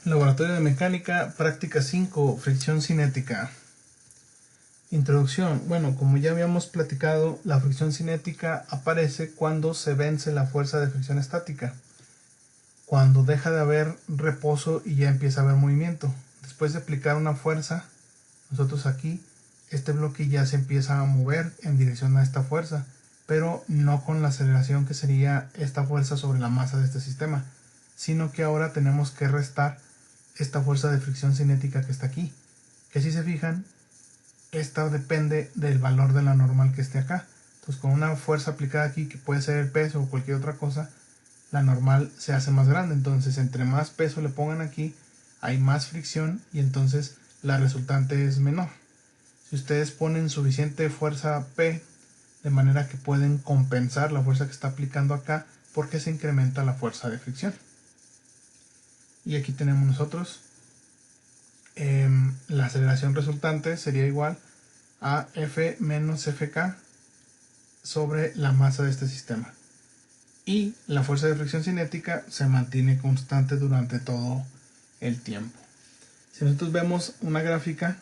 Laboratorio de Mecánica, práctica 5, fricción cinética. Introducción. Bueno, como ya habíamos platicado, la fricción cinética aparece cuando se vence la fuerza de fricción estática. Cuando deja de haber reposo y ya empieza a haber movimiento. Después de aplicar una fuerza, nosotros aquí, este bloque ya se empieza a mover en dirección a esta fuerza, pero no con la aceleración que sería esta fuerza sobre la masa de este sistema, sino que ahora tenemos que restar esta fuerza de fricción cinética que está aquí, que si se fijan, esta depende del valor de la normal que esté acá. Entonces con una fuerza aplicada aquí, que puede ser el peso o cualquier otra cosa, la normal se hace más grande. Entonces entre más peso le pongan aquí, hay más fricción y entonces la resultante es menor. Si ustedes ponen suficiente fuerza P, de manera que pueden compensar la fuerza que está aplicando acá, porque se incrementa la fuerza de fricción. Y aquí tenemos nosotros la aceleración resultante sería igual a F menos Fk sobre la masa de este sistema. Y la fuerza de fricción cinética se mantiene constante durante todo el tiempo. Si nosotros vemos una gráfica,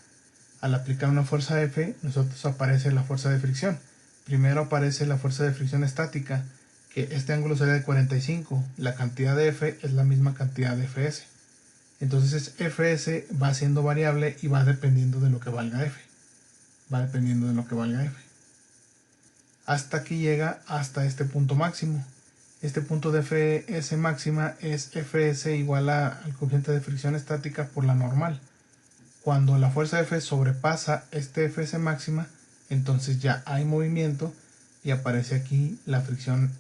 al aplicar una fuerza F, nosotros aparece la fuerza de fricción. Primero aparece la fuerza de fricción estática, que este ángulo sería de 45. La cantidad de F es la misma cantidad de Fs. Entonces Fs va siendo variable y va dependiendo de lo que valga F. Va dependiendo de lo que valga F. Hasta que llega hasta este punto máximo. Este punto de Fs máxima es Fs igual al coeficiente de fricción estática por la normal. Cuando la fuerza F sobrepasa este Fs máxima, entonces ya hay movimiento y aparece aquí la fricción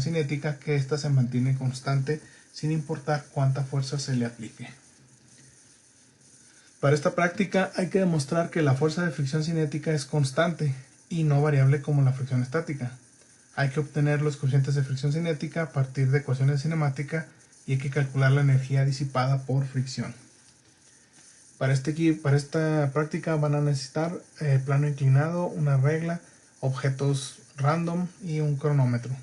cinética, que esta se mantiene constante sin importar cuánta fuerza se le aplique. Para esta práctica hay que demostrar que la fuerza de fricción cinética es constante y no variable como la fricción estática. Hay que obtener los coeficientes de fricción cinética a partir de ecuaciones de cinemática y hay que calcular la energía disipada por fricción. Para esta práctica van a necesitar plano inclinado, una regla, objetos random y un cronómetro.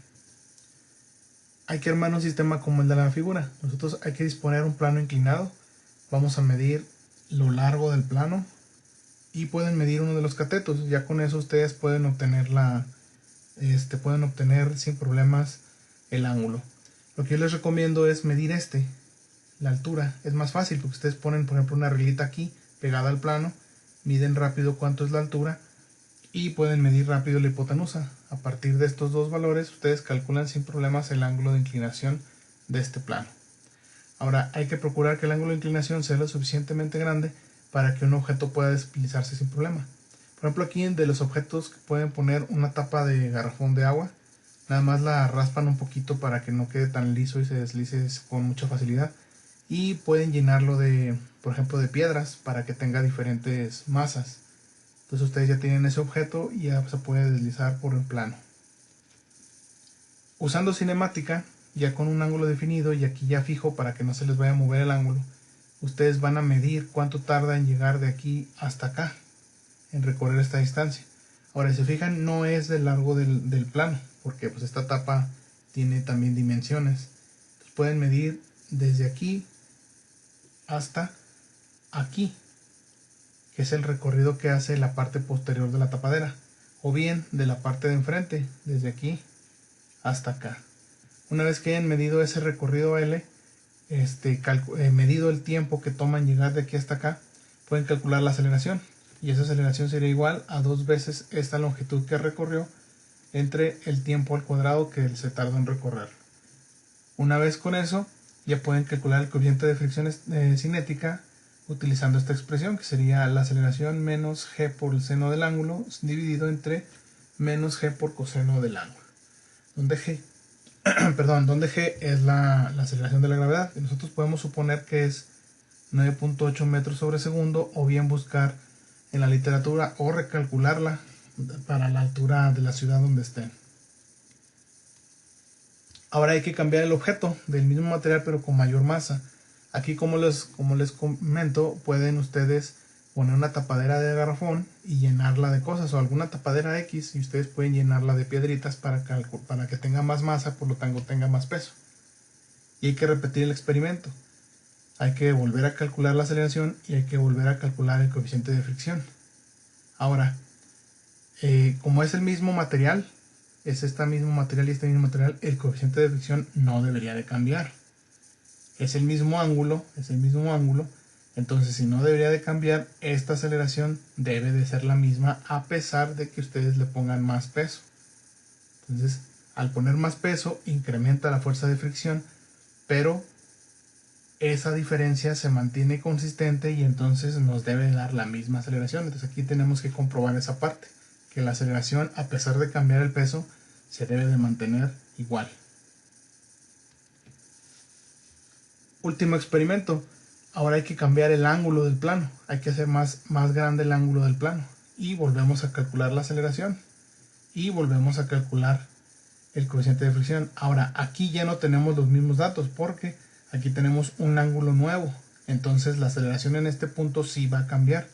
Hay que armar un sistema como el de la figura. Nosotros hay que disponer un plano inclinado. Vamos a medir lo largo del plano y pueden medir uno de los catetos. Ya con eso ustedes pueden obtener sin problemas el ángulo. Lo que yo les recomiendo es medir la altura. Es más fácil porque ustedes ponen, por ejemplo, una reglita aquí pegada al plano, miden rápido cuánto es la altura y pueden medir rápido la hipotenusa. A partir de estos dos valores ustedes calculan sin problemas el ángulo de inclinación de este plano. Ahora hay que procurar que el ángulo de inclinación sea lo suficientemente grande para que un objeto pueda deslizarse sin problema. Por ejemplo, aquí de los objetos pueden poner una tapa de garrafón de agua. Nada más la raspan un poquito para que no quede tan liso y se deslice con mucha facilidad. Y pueden llenarlo por ejemplo, de piedras para que tenga diferentes masas. Entonces ustedes ya tienen ese objeto y ya se puede deslizar por el plano. Usando cinemática, ya con un ángulo definido y aquí ya fijo para que no se les vaya a mover el ángulo, ustedes van a medir cuánto tarda en llegar de aquí hasta acá, en recorrer esta distancia. Ahora, si se fijan, no es del largo del plano, porque pues esta tapa tiene también dimensiones. Entonces pueden medir desde aquí hasta aquí, que es el recorrido que hace la parte posterior de la tapadera, o bien de la parte de enfrente, desde aquí hasta acá. Una vez que hayan medido ese recorrido L, medido el tiempo que toma en llegar de aquí hasta acá, pueden calcular la aceleración, y esa aceleración sería igual a 2 veces esta longitud que recorrió entre el tiempo al cuadrado que se tardó en recorrer. Una vez con eso, ya pueden calcular el coeficiente de fricción cinética utilizando esta expresión, que sería la aceleración menos g por el seno del ángulo dividido entre menos g por coseno del ángulo, donde g, donde g es la aceleración de la gravedad. Y nosotros podemos suponer que es 9.8 metros sobre segundo, o bien buscar en la literatura o recalcularla para la altura de la ciudad donde estén. Ahora hay que cambiar el objeto del mismo material pero con mayor masa. Aquí, como les comento, pueden ustedes poner una tapadera de garrafón y llenarla de cosas, o alguna tapadera X, y ustedes pueden llenarla de piedritas para que tenga más masa, por lo tanto tenga más peso. Y hay que repetir el experimento. hay que volver a calcular la aceleración y hay que volver a calcular el coeficiente de fricción. Ahora, como es el mismo material, es este mismo material y este mismo material, el coeficiente de fricción no debería de cambiar. Es el mismo ángulo, entonces si no debería de cambiar, esta aceleración debe de ser la misma a pesar de que ustedes le pongan más peso. Entonces, al poner más peso, incrementa la fuerza de fricción, pero esa diferencia se mantiene consistente y entonces nos debe dar la misma aceleración. Entonces aquí tenemos que comprobar esa parte, que la aceleración, a pesar de cambiar el peso, se debe de mantener igual. Último experimento. Ahora hay que cambiar el ángulo del plano. Hay que hacer más grande el ángulo del plano. Y volvemos a calcular la aceleración. Y volvemos a calcular el coeficiente de fricción. Ahora aquí ya no tenemos los mismos datos porque aquí tenemos un ángulo nuevo. Entonces la aceleración en este punto sí va a cambiar.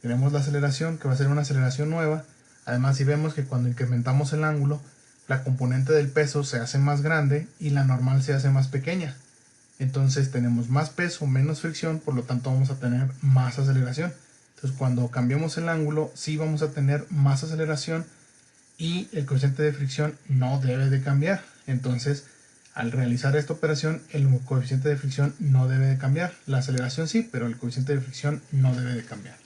Tenemos la aceleración que va a ser una aceleración nueva. Además, si vemos que cuando incrementamos el ángulo, la componente del peso se hace más grande y la normal se hace más pequeña. Entonces tenemos más peso, menos fricción, por lo tanto vamos a tener más aceleración. Entonces cuando cambiamos el ángulo, sí vamos a tener más aceleración y el coeficiente de fricción no debe de cambiar. Entonces, al realizar esta operación, el coeficiente de fricción no debe de cambiar. La aceleración sí, pero el coeficiente de fricción no debe de cambiar.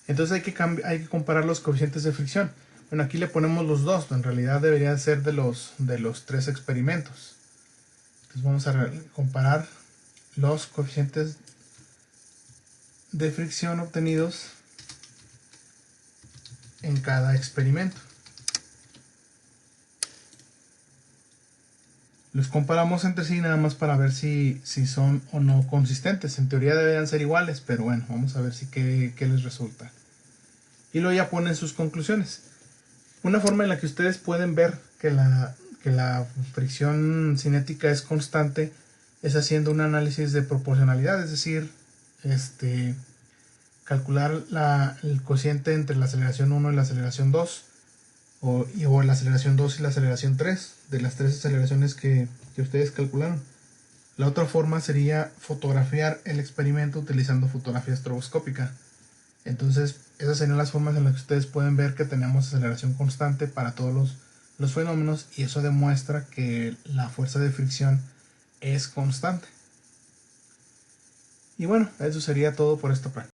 Entonces hay que comparar los coeficientes de fricción. Bueno, aquí le ponemos los dos, en realidad debería ser de los 3 experimentos. Entonces vamos a comparar los coeficientes de fricción obtenidos en cada experimento. Los comparamos entre sí nada más para ver si son o no consistentes. En teoría deberían ser iguales, pero bueno, vamos a ver qué les resulta. Y luego ya ponen sus conclusiones. Una forma en la que ustedes pueden ver que la fricción cinética es constante es haciendo un análisis de proporcionalidad, es decir, calcular el cociente entre la aceleración 1 y la aceleración 2 o la aceleración 2 y la aceleración 3 de las 3 aceleraciones que ustedes calcularon. La otra forma sería fotografiar el experimento utilizando fotografía estroboscópica. Entonces esas serían las formas en las que ustedes pueden ver que tenemos aceleración constante para todos los fenómenos, y eso demuestra que la fuerza de fricción es constante. Y bueno, eso sería todo por esta práctica.